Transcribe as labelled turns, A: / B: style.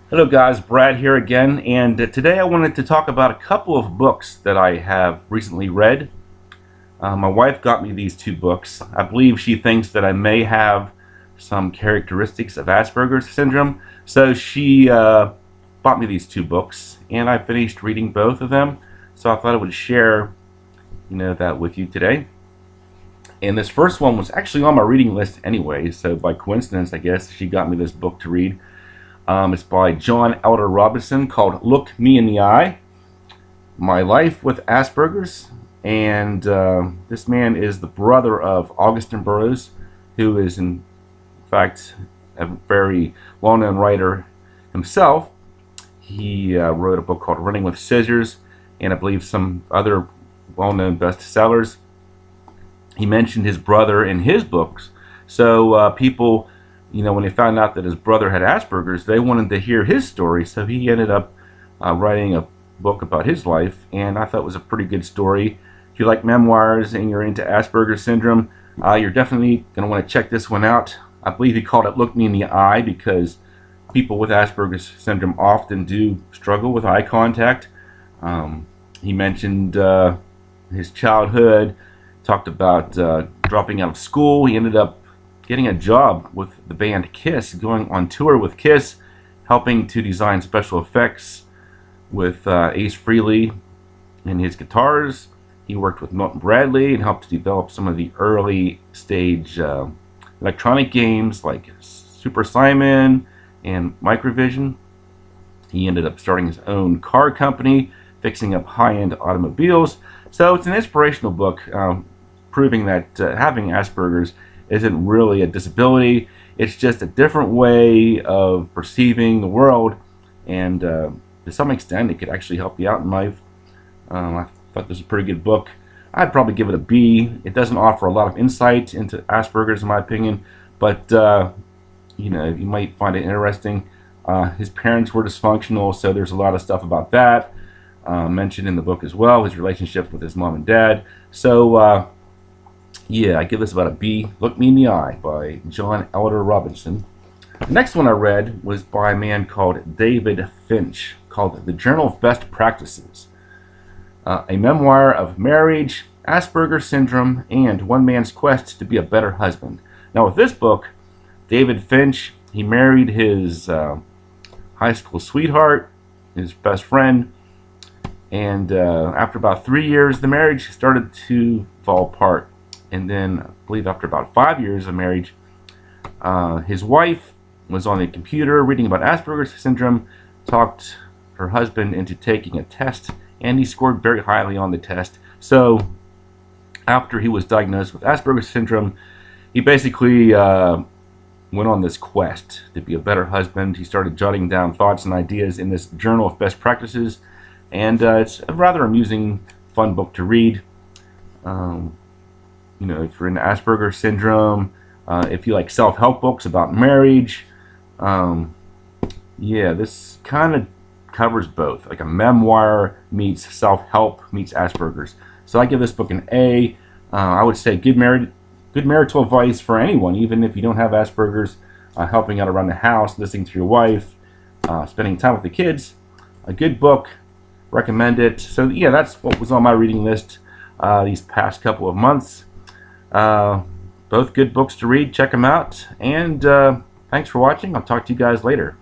A: Hello guys, Brad here again, and today I wanted to talk about a couple of books that I have recently read. My wife got me these two books. I believe she thinks that I may have some characteristics of Asperger's syndrome, so she bought me these two books, and I finished reading both of them, so I thought I would share that with you today. And this first one was actually on my reading list anyway, so by coincidence I guess she got me this book to read. It's by John Elder Robison, called Look Me in the Eye, My Life with Asperger's. And this man is the brother of Augustin Burroughs, who is in fact a very well-known writer himself. He wrote a book called Running with Scissors, and I believe some other well-known bestsellers. He mentioned his brother in his books, so people, when they found out that his brother had Asperger's, they wanted to hear his story, so he ended up writing a book about his life, and I thought it was a pretty good story. If you like memoirs and you're into Asperger's syndrome, you're definitely going to want to check this one out. I believe he called it Look Me in the Eye because people with Asperger's syndrome often do struggle with eye contact. He mentioned his childhood, talked about dropping out of school. He ended up getting a job with the band Kiss, going on tour with Kiss, helping to design special effects with Ace Frehley and his guitars. He worked with Milton Bradley and helped to develop some of the early stage electronic games like Super Simon and Microvision. He ended up starting his own car company, fixing up high-end automobiles. So it's an inspirational book, proving that having Asperger's isn't really a disability. It's just a different way of perceiving the world, and to some extent it could actually help you out in life. I thought this was a pretty good book. I'd probably give it a B. It doesn't offer a lot of insight into Asperger's in my opinion, but you might find it interesting. His parents were dysfunctional, so there's a lot of stuff about that mentioned in the book as well, his relationship with his mom and dad. So yeah, I give this about a B. Look Me in the Eye by John Elder Robison. The next one I read was by a man called David Finch, called The Journal of Best Practices, a memoir of marriage, Asperger's syndrome, and one man's quest to be a better husband. Now with this book, David Finch, he married his high school sweetheart, his best friend, and after about 3 years, the marriage started to fall apart. And then, I believe after about 5 years of marriage, his wife was on the computer reading about Asperger's syndrome, talked her husband into taking a test, and he scored very highly on the test. So, after he was diagnosed with Asperger's syndrome, he basically went on this quest to be a better husband. He started jotting down thoughts and ideas in this Journal of Best Practices, and it's a rather amusing, fun book to read. If you're into Asperger's syndrome, if you like self-help books about marriage, yeah, this kind of covers both, like a memoir meets self-help meets Asperger's. So I give this book an A. I would say good marital advice for anyone, even if you don't have Asperger's. Helping out around the house, listening to your wife, spending time with the kids. A good book, recommend it. So yeah, that's what was on my reading list these past couple of months. Both good books to read. Check them out. And thanks for watching. I'll talk to you guys later.